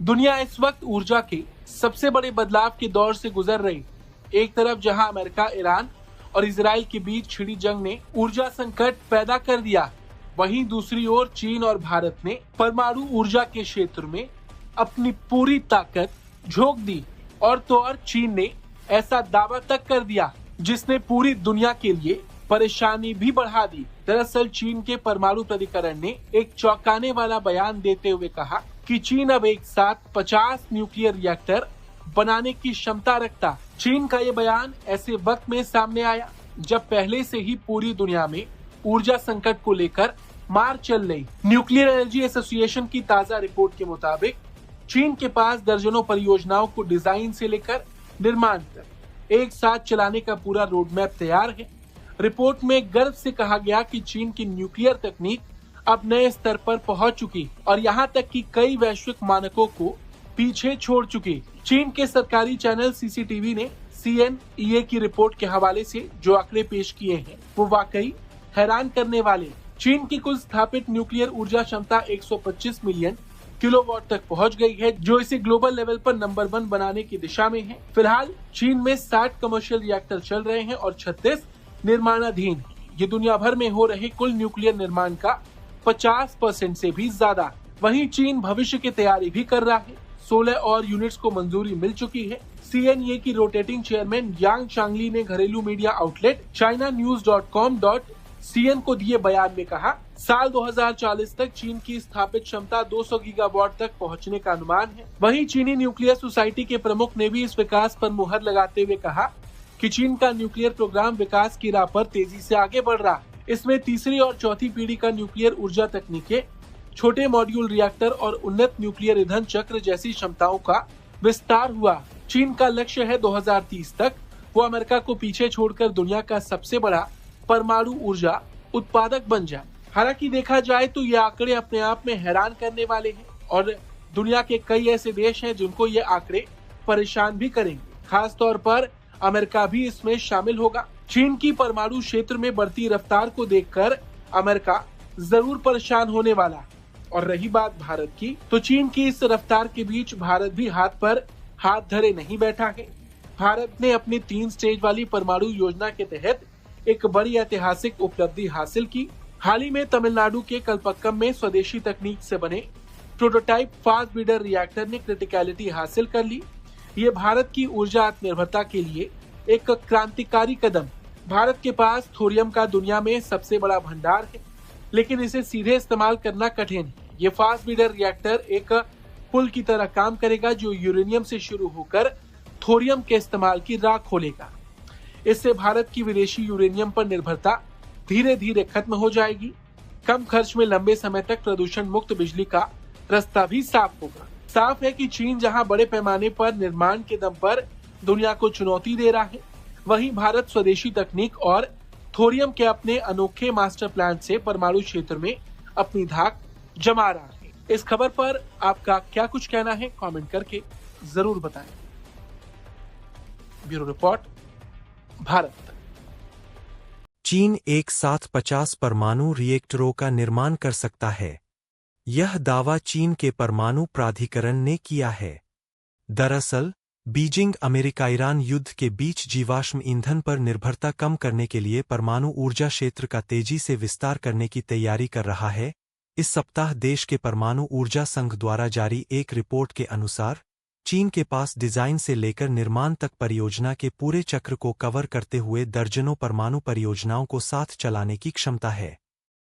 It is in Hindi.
दुनिया इस वक्त ऊर्जा के सबसे बड़े बदलाव के दौर से गुजर रही। एक तरफ जहां अमेरिका, ईरान और इजराइल के बीच छिड़ी जंग ने ऊर्जा संकट पैदा कर दिया, वहीं दूसरी ओर चीन और भारत ने परमाणु ऊर्जा के क्षेत्र में अपनी पूरी ताकत झोंक दी। और तो और चीन ने ऐसा दावा तक कर दिया जिसने पूरी दुनिया के लिए परेशानी भी बढ़ा दी। दरअसल चीन के परमाणु प्राधिकरण ने एक चौंकाने वाला बयान देते हुए कहा कि चीन अब एक साथ 50 न्यूक्लियर रिएक्टर बनाने की क्षमता रखता। चीन का ये बयान ऐसे वक्त में सामने आया जब पहले से ही पूरी दुनिया में ऊर्जा संकट को लेकर मार चल रही। न्यूक्लियर एनर्जी एसोसिएशन की ताजा रिपोर्ट के मुताबिक चीन के पास दर्जनों परियोजनाओं को डिजाइन से लेकर निर्माण तक एक साथ चलाने का पूरा रोडमैप तैयार है। रिपोर्ट में गर्व से कहा गया कि चीन की न्यूक्लियर तकनीक अब नए स्तर पर पहुंच चुकी और यहां तक कि कई वैश्विक मानकों को पीछे छोड़ चुकी। चीन के सरकारी चैनल सीसीटीवी ने सीएनईए की रिपोर्ट के हवाले से जो आंकड़े पेश किए हैं वो वाकई हैरान करने वाले। चीन की कुल स्थापित न्यूक्लियर ऊर्जा क्षमता 125 मिलियन किलोवाट तक पहुंच गई है, जो इसे ग्लोबल लेवल पर नंबर 1 बनाने की दिशा में है। फिलहाल चीन में 60 कमर्शियल रिएक्टर चल रहे हैं और 36 निर्माणाधीन। ये दुनिया भर में हो रहे कुल न्यूक्लियर निर्माण का 50% से भी ज्यादा। वहीं चीन भविष्य की तैयारी भी कर रहा है। 16 और यूनिट्स को मंजूरी मिल चुकी है। सीएनईए की रोटेटिंग चेयरमैन यांग चांगली ने घरेलू मीडिया आउटलेट chinanews.com.cn को दिए बयान में कहा, साल 2040 तक चीन की स्थापित क्षमता 200 गीगावाट तक पहुंचने का अनुमान है। वहीं चीनी न्यूक्लियर सोसाइटी के प्रमुख ने भी इस विकास पर मुहर लगाते हुए कहा कि चीन का न्यूक्लियर प्रोग्राम विकास की राह पर तेजी से आगे बढ़ रहा है। इसमें तीसरी और चौथी पीढ़ी का न्यूक्लियर ऊर्जा तकनीकें, छोटे मॉड्यूल रिएक्टर और उन्नत न्यूक्लियर ईंधन चक्र जैसी क्षमताओं का विस्तार हुआ। चीन का लक्ष्य है 2030 तक वो अमेरिका को पीछे छोड़कर दुनिया का सबसे बड़ा परमाणु ऊर्जा उत्पादक बन जाए। हालांकि देखा जाए तो ये आंकड़े अपने आप में हैरान करने वाले हैं और दुनिया के कई ऐसे देश हैं जिनको ये आंकड़े परेशान भी करेंगे। खास तौर पर अमेरिका भी इसमें शामिल होगा। चीन की परमाणु क्षेत्र में बढ़ती रफ्तार को देखकर अमेरिका जरूर परेशान होने वाला। और रही बात भारत की, तो चीन की इस रफ्तार के बीच भारत भी हाथ पर हाथ धरे नहीं बैठा है। भारत ने अपनी 3 स्टेज वाली परमाणु योजना के तहत एक बड़ी ऐतिहासिक उपलब्धि हासिल की। हाल ही में तमिलनाडु के कलपक्कम में स्वदेशी तकनीक से बने प्रोटोटाइप फास्ट ब्रीडर रिएक्टर ने क्रिटिकलिटी हासिल कर ली। ये भारत की ऊर्जा आत्मनिर्भरता के लिए एक क्रांतिकारी कदम। भारत के पास थोरियम का दुनिया में सबसे बड़ा भंडार है, लेकिन इसे सीधे इस्तेमाल करना कठिन है। ये फास्ट ब्रीडर रिएक्टर एक पुल की तरह काम करेगा जो यूरेनियम से शुरू होकर थोरियम के इस्तेमाल की राह खोलेगा। इससे भारत की विदेशी यूरेनियम पर निर्भरता धीरे धीरे खत्म हो जाएगी। कम खर्च में लंबे समय तक प्रदूषण मुक्त बिजली का रास्ता भी साफ होगा। साफ है कि चीन जहां बड़े पैमाने पर निर्माण के दम पर दुनिया को चुनौती दे रहा है, वहीं भारत स्वदेशी तकनीक और थोरियम के अपने अनोखे मास्टर प्लान से परमाणु क्षेत्र में अपनी धाक जमा रहा है। इस खबर पर आपका क्या कुछ कहना है, कमेंट करके जरूर बताएं। Bureau report, Bharat. चीन एक साथ 50 परमाणु रिएक्टरों का निर्माण कर सकता है। यह दावा चीन के परमाणु प्राधिकरण ने किया है। दरअसल बीजिंग अमेरिका ईरान युद्ध के बीच जीवाश्म ईंधन पर निर्भरता कम करने के लिए परमाणु ऊर्जा क्षेत्र का तेजी से विस्तार करने की तैयारी कर रहा है। इस सप्ताह देश के परमाणु ऊर्जा संघ द्वारा जारी एक रिपोर्ट के अनुसार चीन के पास डिजाइन से लेकर निर्माण तक परियोजना के पूरे चक्र को कवर करते हुए दर्जनों परमाणु परियोजनाओं को साथ चलाने की क्षमता है।